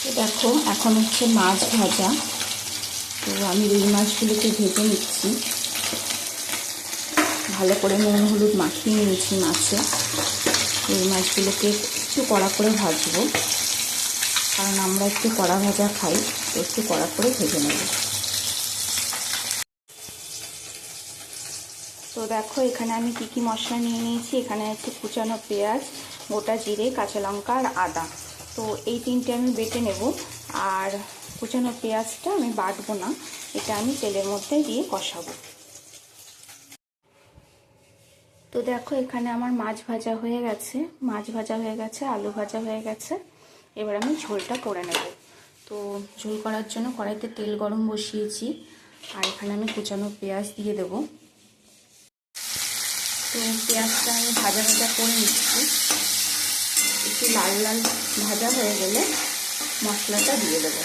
তো দেখো এখন হচ্ছে মাছ ভাজা। তো আমি রুই মাছগুলোকে ভেজে নিচ্ছি, ভালো করে নুন হলুদ মাখিয়ে নিয়েছি মাছে। রুই মাছগুলোকে একটু কড়া করে ভাজবো, কারণ আমরা একটু কড়া ভাজা খাই, তো একটু কড়া করে ভেজে নেব। তো দেখো এখানে আমি কি কি মশলা নিয়ে নিয়েছি। এখানে একটু কুচানো পেঁয়াজ, গোটা জিরে, কাঁচা লঙ্কা আর আদা। তো এই তিনটে আমি বেটে নেব। আর কুচানো পেঁয়াজটা আমি বাটবো না, এটা আমি তেলের মধ্যে দিয়ে কষাবো। তো দেখো এখানে আমার মাছ ভাজা হয়ে গেছে, আলু ভাজা হয়ে গেছে। এবার আমি ঝোলটা করে নেব। তো ঝোল করার জন্য কড়াইতে তেল গরম বসিয়েছি, আর এখানে আমি কুচানো পেঁয়াজ দিয়ে দেবো। তো পেঁয়াজটা আমি ভাজা করে নিচ্ছি। একটু লাল লাল ভাজা হয়ে গেলে মশলাটা দিয়ে দেবো।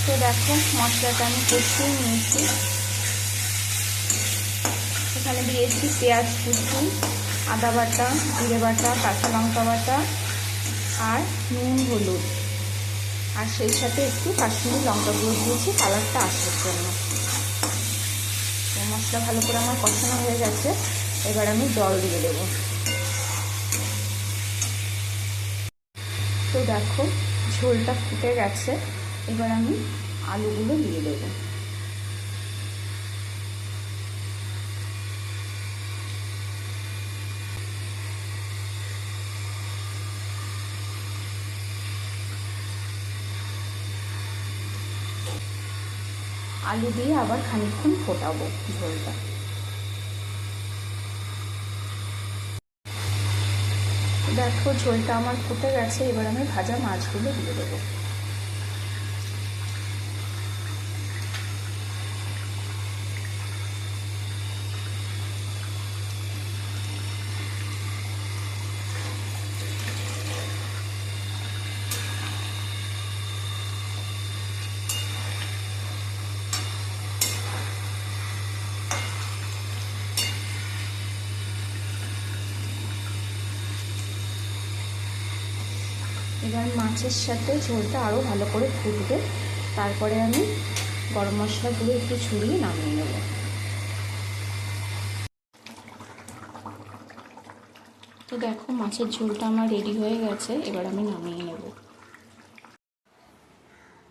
তো দেখো মশলাটা আমি কষিয়ে নিয়েছি। এখানে দিয়েছি পেঁয়াজ কুচি, আদা বাটা, জিরে বাটা, কাঁচা লঙ্কা বাটা আর নুন হলুদ, আর সেই সাথে একটু কাশ্মীরি লঙ্কা গুঁড়ো দিয়েছি কালারটা আসার জন্য। মশলা ভালো করে আমার কষানো হয়ে গেছে, এবার আমি জল দিয়ে দেবো। তো দেখো ঝোলটা ফুটে গেছে, এবার আমি আলুগুলো দিয়ে দেবো। আলু দিয়ে আবার খানিকক্ষণ ফোটাবো ঝোলটা। দেখো ঝোলটা আমার ফুটে গেছে, এবার আমি ভাজা মাছগুলো দিয়ে দেবো। এবার মাছের সাথে ঝোলটা আরও ভালো করে ফুটবে, তারপরে আমি গরম মশলা গুঁড়ো একটু ছড়িয়ে নামিয়ে নেব। তো দেখো মাছের ঝোলটা আমার রেডি হয়ে গেছে, এবার আমি নামিয়ে নেব।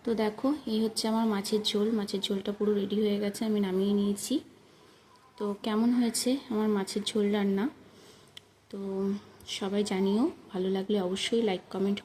তো দেখো এই হচ্ছে আমার মাছের ঝোলটা পুরো রেডি হয়ে গেছে, আমি নামিয়ে নিয়েছি। তো কেমন হয়েছে আমার মাছের ঝোল রান্না, তো সবাই জানিও। ভালো লাগলে অবশ্যই লাইক কমেন্ট